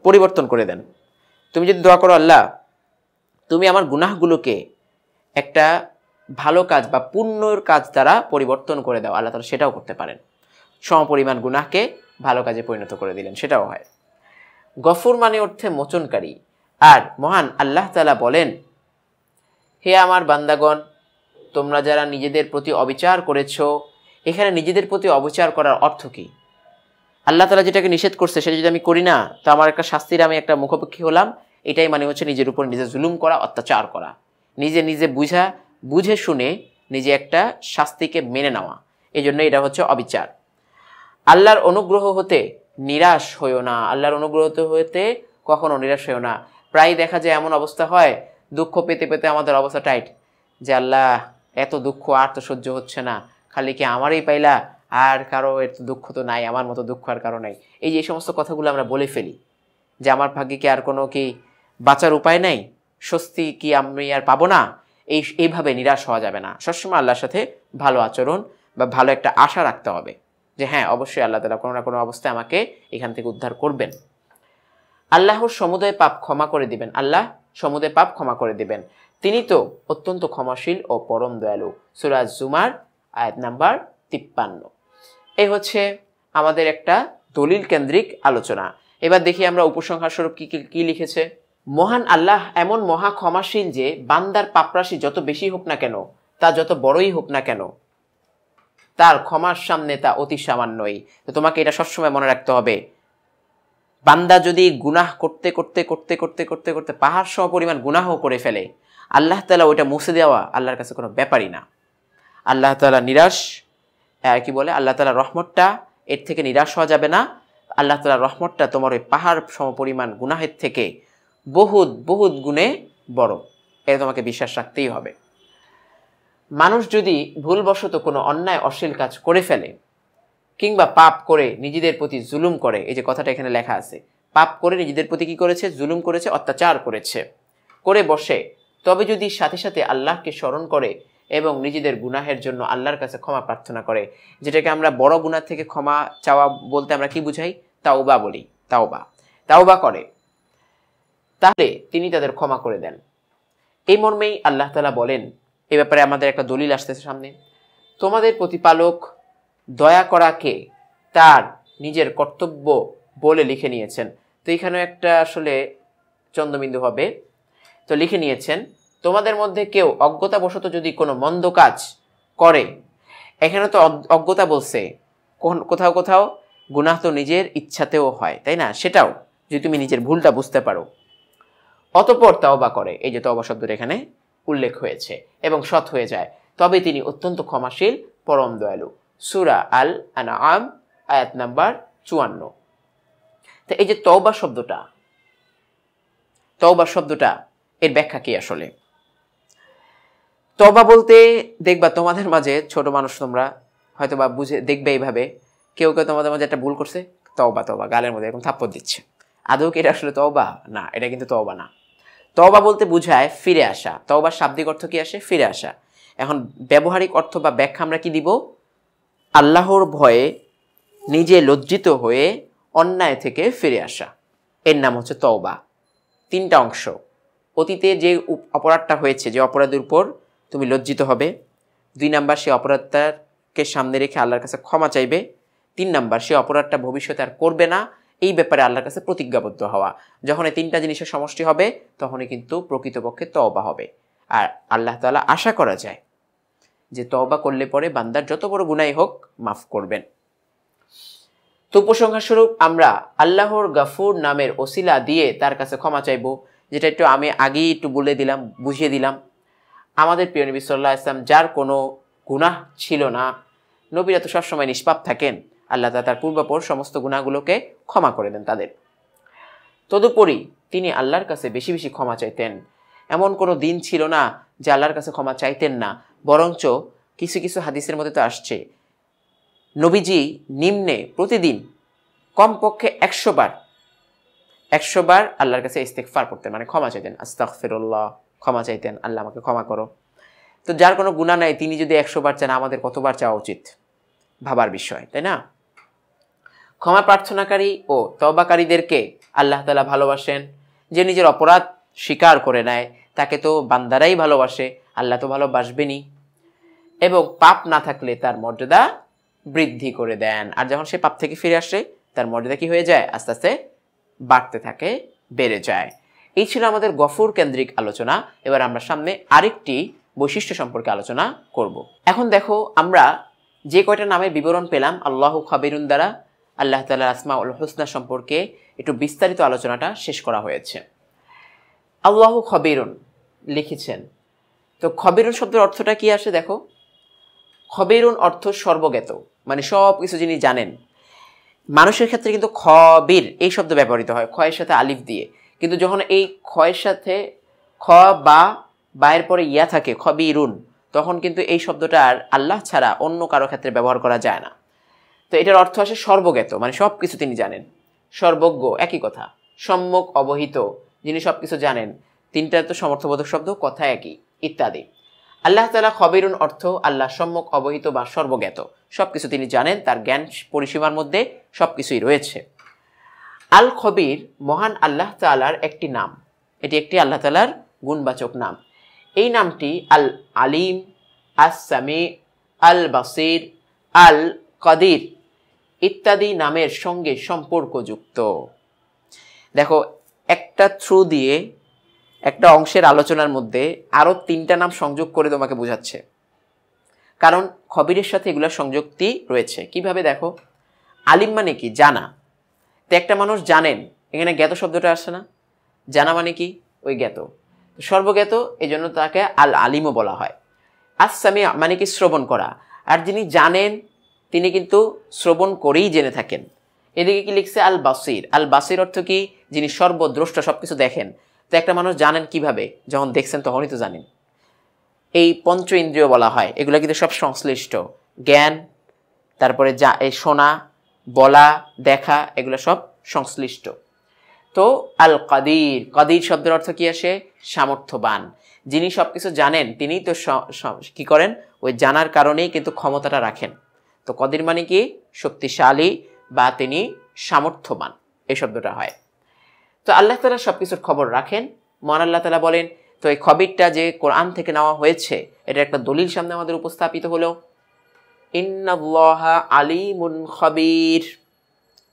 পরিবর্তন করে দেন। তুমি যদি দোয়া করো আল্লাহ তুমি আমার গুনাহগুলোকে একটা ভালো কাজ বা পুণ্যর কাজ দ্বারা পরিবর্তন করে দাও, আল্লাহ তাআলা সেটাও করতে পারেন। সমপরিমাণ গুনাহকে ভালো কাজে পরিণত করে দিলেন, সেটাও হয়। গফুর মানে অর্থে মোচনকারী। আর মহান আল্লাহ তাআলা বলেন, হে আমার বান্দাগণ, তোমরা যারা নিজেদের প্রতি অবিচার করেছো, এখানে নিজেদের প্রতি অবিচার করার অর্থ কি? আল্লাহ তাআলা যেটাকে নিষেধ করছে সেটা যদি আমি করি না, তো আমার একটা শাস্তির আমি একটা মুখোমুখি হলাম, এটাই মানে হচ্ছে নিজের উপর নিজে জুলুম করা, অত্যাচার করা, নিজে নিজে বুঝে শুনে নিজে একটা শাস্তিকে মেনে নেওয়া। এই জন্য এটা হচ্ছে অবিচার। আল্লাহর অনুগ্রহ হতে নিরাশ হইও না, আল্লাহর অনুগ্রহ হতে কখনো নিরাশ হইও না। প্রায় দেখা যায় এমন অবস্থা হয়, দুঃখ পেতে পেতে আমাদের অবস্থা টাইট, যে আল্লাহ এত দুঃখ আর তো সহ্য হচ্ছে না, খালি কি আমারই পাইলা, আর কারো এত দুঃখ তো নাই, আমার মতো দুঃখ আর কারো নাই। এই যে সমস্ত কথাগুলো আমরা বলে ফেলি, যে আমার ভাগ্যে কি আর কোনো কি বাঁচার উপায় নাই, স্বস্তি কি আমি আর পাবো না, এইভাবে নিরাশ হওয়া যাবে না। সবসময় আল্লাহর সাথে ভালো আচরণ বা ভালো একটা আশা রাখতে হবে, যে হ্যাঁ অবশ্যই আল্লাহ তাআলা কোনো না কোনো অবস্থায় আমাকে এখান থেকে উদ্ধার করবেন। আল্লাহর সমুদয় পাপ ক্ষমা করে দিবেন, আল্লাহ সমুদয় পাপ ক্ষমা করে দিবেন, তিনি তো অত্যন্ত ক্ষমাশীল ও পরম দয়ালু। সূরা জুমার আয়াত নাম্বার 53। এই হচ্ছে আমাদের একটা দলিল কেন্দ্রিক আলোচনা। এবার দেখি আমরা উপসংহার স্বরূপ কি লিখেছে। মহান আল্লাহ এমন মহা ক্ষমাশীল যে বান্দার পাপরাশি যত বেশি হোক না কেন, তা যত বড়ই হোক না কেন, তার ক্ষমার সামনে তা অতি সামান্যই। তো তোমাকে এটা সবসময় মনে রাখতে হবে, বান্দা যদি গুনাহ করতে করতে করতে করতে করতে করতে পাহাড় সম পরিমাণ গুনাহ করে ফেলে, আল্লাহ তাআলা ওইটা মুছে দেওয়া আল্লাহর কাছে কোনো ব্যাপারই না। আল্লাহ তাআলা নিরাশ কি বলে, আল্লাহ তাআলার রহমতটা এর থেকে নিরাশ হওয়া যাবে না। আল্লাহ তাআলার রহমতটা তোমার ওই পাহাড় সম পরিমাণ গুনাহের থেকে বহুত বহুত গুণে বড়, এটা তোমাকে বিশ্বাস রাখতেই হবে। মানুষ যদি ভুলবশত কোনো অন্যায় অশ্লীল কাজ করে ফেলে, কিংবা পাপ করে নিজেদের প্রতি জুলুম করে, এই যে কথাটা এখানে লেখা আছে, পাপ করে নিজেদের প্রতি কি করেছে, জুলুম করেছে, অত্যাচার করেছে, করে বসে, তবে যদি সাথে সাথে আল্লাহকে স্মরণ করে এবং নিজেদের গুনাহের জন্য আল্লাহর কাছে ক্ষমা প্রার্থনা করে, যেটাকে আমরা বড় গুনাহ থেকে ক্ষমা চাওয়া বলতে আমরা কি বুঝাই, তাওবা বলি, তাওবা করে, তাহলে তিনি তাদের ক্ষমা করে দেন। এই মর্মেই আল্লাহ তাআলা বলেন, এ ব্যাপারে আমাদের একটা দলিল আসতেছে সামনে, তোমাদের প্রতিপালক দয়া করাকে তার নিজের কর্তব্য বলে লিখে নিয়েছেন। তো এখানে একটা আসলে চন্দ্রবিন্দু হবে, তো লিখে নিয়েছেন, তোমাদের মধ্যে কেউ অজ্ঞতাবশত যদি কোনো মন্দ কাজ করে, এখানে তো অজ্ঞতা বলছে, কোথাও কোথাও গুনাহ তো নিজের ইচ্ছাতেও হয়, তাই না, সেটাও যদি তুমি নিজের ভুলটা বুঝতে পারো, অতঃপর তাওবা করে, এই যে তাওবা শব্দটা এখানে উল্লেখ হয়েছে, এবং সৎ হয়ে যায়, তবে তিনি অত্যন্ত ক্ষমাশীল, পরম দয়ালু। সূরা আল আনআম আয়াত নাম্বার 54। তো এই যে তওবা শব্দটা এর ব্যাখ্যা কি আসলে? তওবা বলতে দেখবা তোমাদের মাঝে ছোট মানুষ, তোমরা হয়তো বা বুঝে দেখবে এইভাবে, কেউ কেউ তোমাদের মাঝে একটা ভুল করছে, তওবা গালের মধ্যে এরকম থাপ্পড় দিচ্ছে, আদৌ কি এটা আসলে তওবা? না, এটা কিন্তু তওবা না। তওবা বলতে বুঝায় ফিরে আসা। তওবার শাব্দিক অর্থ কি আসে? ফিরে আসা। এখন ব্যবহারিক অর্থ বা ব্যাখ্যা আমরা কি দিব? আল্লাহর ভয়ে নিজে লজ্জিত হয়ে অন্যায় থেকে ফিরে আসা, এর নাম হচ্ছে তওবা। তিনটা অংশ, অতীতে যে অপরাধটা হয়েছে, যে অপরাধের উপর তুমি লজ্জিত হবে, 2 নাম্বার সেই অপরাধটাকে সামনে রেখে আল্লাহর কাছে ক্ষমা চাইবে, 3 নাম্বার সেই অপরাধটা ভবিষ্যতে আর করবে না, এই ব্যাপারে আল্লাহর কাছে প্রতিজ্ঞাবদ্ধ হওয়া। যখন এই 3টা জিনিসের সমষ্টি হবে, তখনই কিন্তু প্রকৃতপক্ষে তওবা হবে। আর আল্লাহ তাআলা আশা করা যায় যে তওবা করলে পরে বান্দার যত বড় গুনাহই হোক মাফ করবেন। তো উপসংহার স্বরূপ আমরা আল্লাহর গাফুর নামের ওসিলা দিয়ে তার কাছে ক্ষমা চাইব, যেটা একটু আমি আগেই একটু বলে দিলাম, বুঝিয়ে দিলাম। আমাদের প্রিয় নবী সাল্লাল্লাহু আলাইহি ওয়াসাল্লাম, যার কোনো গুনাহ ছিল না, নবীরা তো সবসময় নিষ্পাপ থাকেন, আল্লাহ তাআলা তার পূর্বাপর সমস্ত গুনাহগুলোকে ক্ষমা করে দেন তাদের। তদুপরি তিনি আল্লাহর কাছে বেশি বেশি ক্ষমা চাইতেন। এমন কোনো দিন ছিল না যে আল্লাহর কাছে ক্ষমা চাইতেন না, বরঞ্চ কিছু কিছু হাদিসের মধ্যে তো আসছে, নবীজি নিম্নে প্রতিদিন কমপক্ষে 100 বার আল্লাহর কাছে ইস্তিগফার করতেন, মানে ক্ষমা চাইতেন, আস্তাগফিরুল্লাহ, ক্ষমা চাইতেন, আল্লাহ আমাকে ক্ষমা করো। তো যার কোনো গুনাহ নাই, তিনি যদি 100 বার চান, আমাদের কতবার চাওয়া উচিত? ভাবার বিষয়, তাই না? ক্ষমা প্রার্থনাকারী ও তওবাকারীদেরকে আল্লাহ তাআলা ভালোবাসেন। যে নিজের অপরাধ স্বীকার করে নেয় তাকে তো বান্দারাই ভালোবাসে, আল্লাহ তো ভালোবাসবেনই। এবং পাপ না থাকলে তার মর্যাদা বৃদ্ধি করে দেন, আর যখন সে পাপ থেকে ফিরে আসে তার মর্যাদা কি হয়ে যায়? আস্তে আস্তে বাড়তে থাকে, বেড়ে যায়। এই ছিল আমাদের গফুর কেন্দ্রিক আলোচনা। এবার আমরা সামনে আরেকটি বৈশিষ্ট্য সম্পর্কে আলোচনা করব। এখন দেখো, আমরা যে কয়টা নামের বিবরণ পেলাম আল্লাহু খাবিরুন দ্বারা, আল্লাহ তাআলার আসমাউল হুসনা সম্পর্কে একটু বিস্তারিত আলোচনাটা শেষ করা হয়েছে। আল্লাহু খবিরুন লিখেছেন, তো খবিরুন শব্দের অর্থটা কি আসে দেখো। খবিরুন অর্থ সর্বজ্ঞাত, মানে সব কিছু যিনি জানেন। মানুষের ক্ষেত্রে কিন্তু খবির এই শব্দ ব্যবহৃত হয় খয়ের সাথে আলিফ দিয়ে, কিন্তু যখন এই খয়ের সাথে খ বা বায়ের পরে ইয়া থাকে খবিরুন, তখন কিন্তু এই শব্দটা আর আল্লাহ ছাড়া অন্য কারো ক্ষেত্রে ব্যবহার করা যায় না। তো এটার অর্থ আসে সর্বজ্ঞাত, মানে সব কিছু তিনি জানেন। সর্বজ্ঞ একই কথা, সম্যক অবহিত, যিনি সব কিছু জানেন, তিনটা তো সমর্থবোধক শব্দ, কথা একই, ইত্যাদি। আল্লাহ তাআলা খবিরুন অর্থ আল্লাহ সম্যক অবহিত বা সর্বজ্ঞাত, সব কিছু তিনি জানেন, তার জ্ঞান পরিসীমার মধ্যে সব কিছুই রয়েছে। আল খবির মহান আল্লাহ তাআলার একটি নাম, এটি একটি আল্লাহ তাআলার গুণবাচক নাম। এই নামটি আল আলিম, আস সামি, আল বাসির, আল কাদির ইত্যাদি নামের সঙ্গে সম্পর্কযুক্ত। দেখো, একটা থ্রু দিয়ে একটা অংশের আলোচনার মধ্যে আরও তিনটা নাম সংযোগ করে তোমাকে বোঝাচ্ছে, কারণ খবিরের সাথে এগুলোর সংযুক্তি রয়েছে। কিভাবে দেখো, আলিম মানে কি? জানা। তো একটা মানুষ জানেন, এখানে জ্ঞাত শব্দটা আসে না? জানা মানে কি? ওই জ্ঞাত, সর্বজ্ঞাত, এই জন্য তাকে আল আলিমও বলা হয়। আস সামি মানে কি? শ্রবণ করা। আর যিনি জানেন তিনি কিন্তু শ্রবণ করেই জেনে থাকেন। এদিকে কি লিখছে? আল বাসির। আল বাসির অর্থ কি? যিনি সর্বদ্রষ্টা, সব কিছু দেখেন। তো একটা মানুষ জানেন কিভাবে? যখন দেখছেন তখনই তো জানেন। এই পঞ্চ ইন্দ্রিয় বলা হয়, এগুলো কিন্তু সব সংশ্লিষ্ট। জ্ঞান, তারপরে যা এই শোনা, বলা, দেখা, এগুলো সব সংশ্লিষ্ট। তো আল কাদির, কাদির শব্দের অর্থ কি আসে? সামর্থ্যবান। যিনি সব কিছু জানেন তিনি তো কি করেন? ওই জানার কারণেই কিন্তু ক্ষমতাটা রাখেন। তো কদির মানে কি? শক্তিশালী বা তিনি সামর্থ্যবান, এই শব্দটা হয়। তো আল্লাহ তাআলা সব কিছুর খবর রাখেন। মহান আল্লাহ তাআলা বলেন, তো এই খবরটা যে কোরআন থেকে নেওয়া হয়েছে, এটা একটা দলিল সামনে আমাদের উপস্থাপিত হলো। ইন্নাল্লাহা আলিমুন খবীর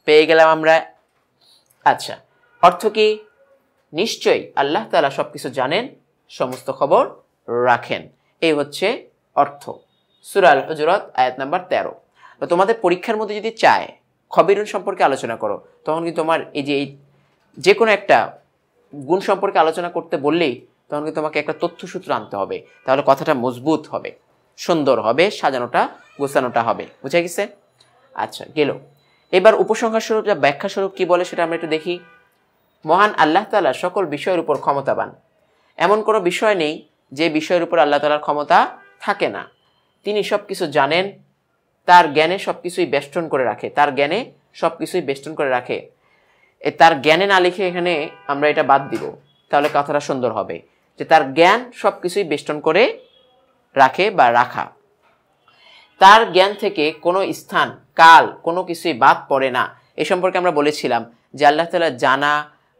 পেয়ে গেলাম আমরা। আচ্ছা, অর্থ কি? নিশ্চয়ই আল্লাহ তাআলা সব কিছু জানেন, সমস্ত খবর রাখেন, এই হচ্ছে অর্থ। সূরা আল হুজুরাত আয়াত নাম্বার 13। তো তোমাদের পরীক্ষার মধ্যে যদি চায় খবীরুন সম্পর্কে আলোচনা করো, তখন কিন্তু তোমার এই যে কোনো একটা গুণ সম্পর্কে আলোচনা করতে বললেই তখন কিন্তু তোমাকে একটা তথ্যসূত্র আনতে হবে, তাহলে কথাটা মজবুত হবে, সুন্দর হবে, সাজানোটা গোছানোটা হবে। বুঝা গেছে? আচ্ছা, গেল। এবার উপসংহার স্বরূপ যা ব্যাখ্যা স্বরূপ কি বলে সেটা আমরা একটু দেখি। মহান আল্লাহ তাআলা সকল বিষয়ের উপর ক্ষমতাবান। এমন কোনো বিষয় নেই যে বিষয়ের উপর আল্লাহ তাআলার ক্ষমতা থাকে না। তিনি সব কিছু জানেন, তার জ্ঞানে সব কিছুই বেষ্টন করে রাখে, তার জ্ঞানে সব কিছুই বেষ্টন করে রাখে। তার জ্ঞানে না লিখে এখানে আমরা এটা বাদ দিব, তাহলে কথাটা সুন্দর হবে, যে তার জ্ঞান সব কিছুই বেষ্টন করে রাখে বা রাখা। তার জ্ঞান থেকে কোনো স্থান, কাল, কোনো কিছুই বাদ পড়ে না। এ সম্পর্কে আমরা বলেছিলাম যে আল্লাহ তাআলা জানা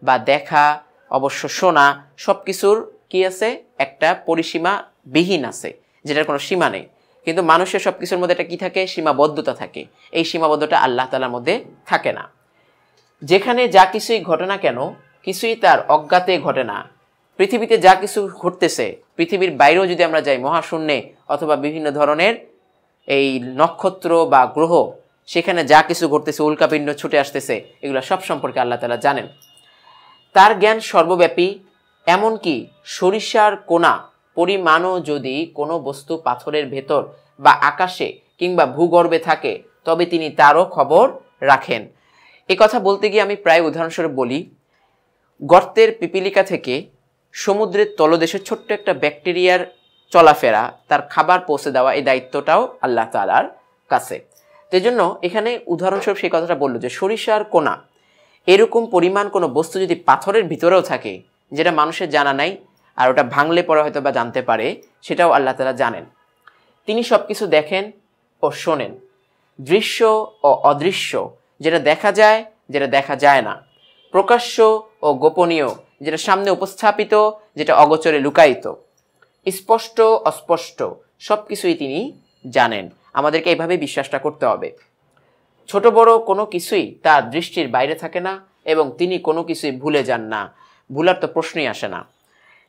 বা দেখা, অবশ্য শোনা, সব কিছুর কি আছে? একটা পরিসীমা বিহীন আছে, যেটার কোনো সীমা নেই। কিন্তু মানুষের সব কিছুর মধ্যে একটা কি থাকে? সীমাবদ্ধতা থাকে। এই সীমাবদ্ধতা আল্লাহ তাআলার মধ্যে থাকে না। যেখানে যা কিছুই ঘটে না কেন, কিছুই তার অজ্ঞাতে ঘটে না। পৃথিবীতে যা কিছু ঘটতেছে, পৃথিবীর বাইরেও যদি আমরা যাই, মহাশূন্যে অথবা বিভিন্ন ধরনের এই নক্ষত্র বা গ্রহ, সেখানে যা কিছু ঘটতেছে, উল্কাপিণ্ড ছুটে আসতেছে, এগুলো সব সম্পর্কে আল্লাহ তাআলা জানেন। তার জ্ঞান সর্বব্যাপী, এমনকি সরিষার কোনা পরিমাণও যদি কোনো বস্তু পাথরের ভেতর বা আকাশে কিংবা ভূগর্ভে থাকে, তবে তিনি তারও খবর রাখেন। এ কথা বলতে গিয়ে আমি প্রায় উদাহরণস্বরূপ বলি, গর্তের পিপিলিকা থেকে সমুদ্রের তলদেশে ছোট্ট একটা ব্যাকটেরিয়ার চলাফেরা, তার খাবার পৌঁছে দেওয়া, এই দায়িত্বটাও আল্লাহ তাআলার কাছে। সেই জন্য এখানে উদাহরণস্বরূপ সেই কথাটা বললো যে সরিষার কোনা এরকম পরিমাণ কোনো বস্তু যদি পাথরের ভিতরেও থাকে, যেটা মানুষের জানা নাই, আর ওটা ভাঙলে পরে হয়তো বা জানতে পারে, সেটাও আল্লাহ তাআলা জানেন। তিনি সব কিছু দেখেন ও শোনেন। দৃশ্য ও অদৃশ্য যেটা দেখা যায়, যেটা দেখা যায় না, প্রকাশ্য ও গোপনীয়, যেটা সামনে উপস্থাপিত, যেটা অগোচরে লুকায়িত, স্পষ্ট অস্পষ্ট, সব কিছুই তিনি জানেন। আমাদেরকে এইভাবে বিশ্বাসটা করতে হবে। ছোট বড় কোনো কিছুই তার দৃষ্টির বাইরে থাকে না এবং তিনি কোনো কিছুই ভুলে যান না। ভুলার তো প্রশ্নই আসে না।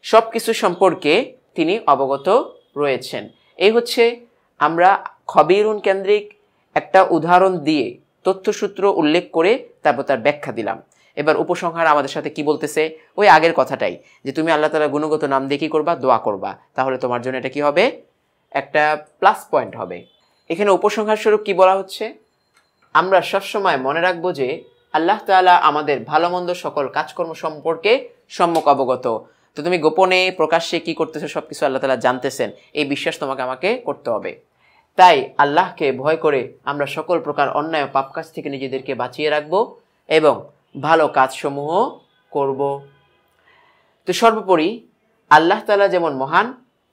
সব কিছু সম্পর্কে তিনি অবগত রয়েছেন। এই হচ্ছে আমরা খবিরুন কেন্দ্রিক একটা উদাহরণ দিয়ে তথ্যসূত্র উল্লেখ করে তারপর তার ব্যাখ্যা দিলাম। এবার উপসংহার আমাদের সাথে কি বলতেছে? ওই আগের কথাটাই, যে তুমি আল্লাহ তাআলার গুণগত নাম দিয়ে কি করবা? দোয়া করবা। তাহলে তোমার জন্য এটা কি হবে? একটা প্লাস পয়েন্ট হবে। এখানে উপসংহার স্বরূপ কি বলা হচ্ছে? আমরা সবসময় মনে রাখবো যে আল্লাহ তাআলা আমাদের ভালো মন্দ সকল কাজকর্ম সম্পর্কে সম্যক অবগত। তো তুমি গোপনে প্রকাশ্যে কি করতেছো সব কিছু আল্লাহ তাআলা জানতেছেন, এই বিশ্বাস তোমাকে আমাকে করতে হবে। তাই আল্লাহকে ভয় করে আমরা সকল প্রকার অন্যায় ও পাপ কাজ থেকে নিজেদেরকে বাঁচিয়ে রাখবো এবং ভালো কাজসমূহ করব। তো সর্বোপরি আল্লাহ তাআলা যেমন মহান,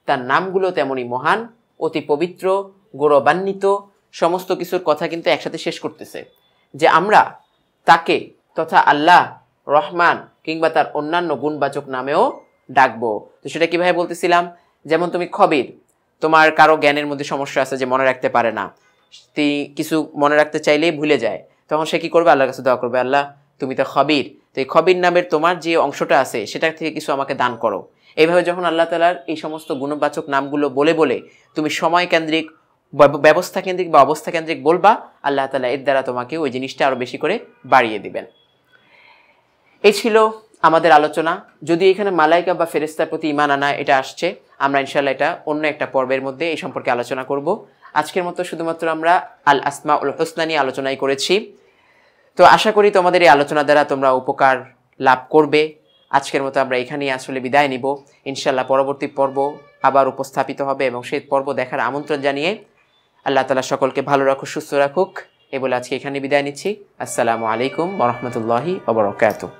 তার নামগুলো তেমনই মহান, অতি পবিত্র, গৌরবান্বিত। সমস্ত কিছুর কথা কিন্তু একসাথে শেষ করতেছে যে আমরা তাকে তথা আল্লাহ, রহমান কিংবা তার অন্যান্য গুণবাচক নামেও ডাকবো। তো সেটা কিভাবে বলতেছিলাম? যেমন তুমি খবির, তোমার কারো জ্ঞানের মধ্যে সমস্যা আছে যে মনে রাখতে পারে না, কিছু মনে রাখতে চাইলেই ভুলে যায়, তখন সে কি করবে? আল্লাহর কাছে দোয়া করবে, আল্লাহ তুমি তো খবির, তো এই খবির নামের তোমার যে অংশটা আছে সেটা থেকে কিছু আমাকে দান করো। এইভাবে যখন আল্লাহ তাআলার এই সমস্ত গুণবাচক নামগুলো বলে বলে তুমি সময় কেন্দ্রিক, ব্যবস্থা কেন্দ্রিক বা অবস্থা কেন্দ্রিক বলবা, আল্লাহ তাআলা এর দ্বারা তোমাকে ওই জিনিসটা আরো বেশি করে বাড়িয়ে দিবেন। এই ছিল আমাদের আলোচনা। যদি এখানে মালাইকা বা ফেরেশতার প্রতি ঈমান আনা এটা আসছে, আমরা ইনশাআল্লাহ এটা অন্য একটা পর্বের মধ্যে এই সম্পর্কে আলোচনা করব। আজকের মতো শুধুমাত্র আমরা আল আসমাউল হুসনা নিয়ে আলোচনাই করেছি। তো আশা করি তোমাদের এই আলোচনা দ্বারা তোমরা উপকার লাভ করবে। আজকের মতো আমরা এখানেই আসলে বিদায় নিব। ইনশাআল্লাহ পরবর্তী পর্ব আবার উপস্থাপিত হবে এবং সেই পর্ব দেখার আমন্ত্রণ জানিয়ে আল্লাহ তাআলা সকলকে ভালো রাখুক, সুস্থ রাখুক, এ বলে আজকে এখানে বিদায় নিচ্ছি। আসসালামু আলাইকুম ওয়া রাহমাতুল্লাহি ওয়া বারাকাতুহু।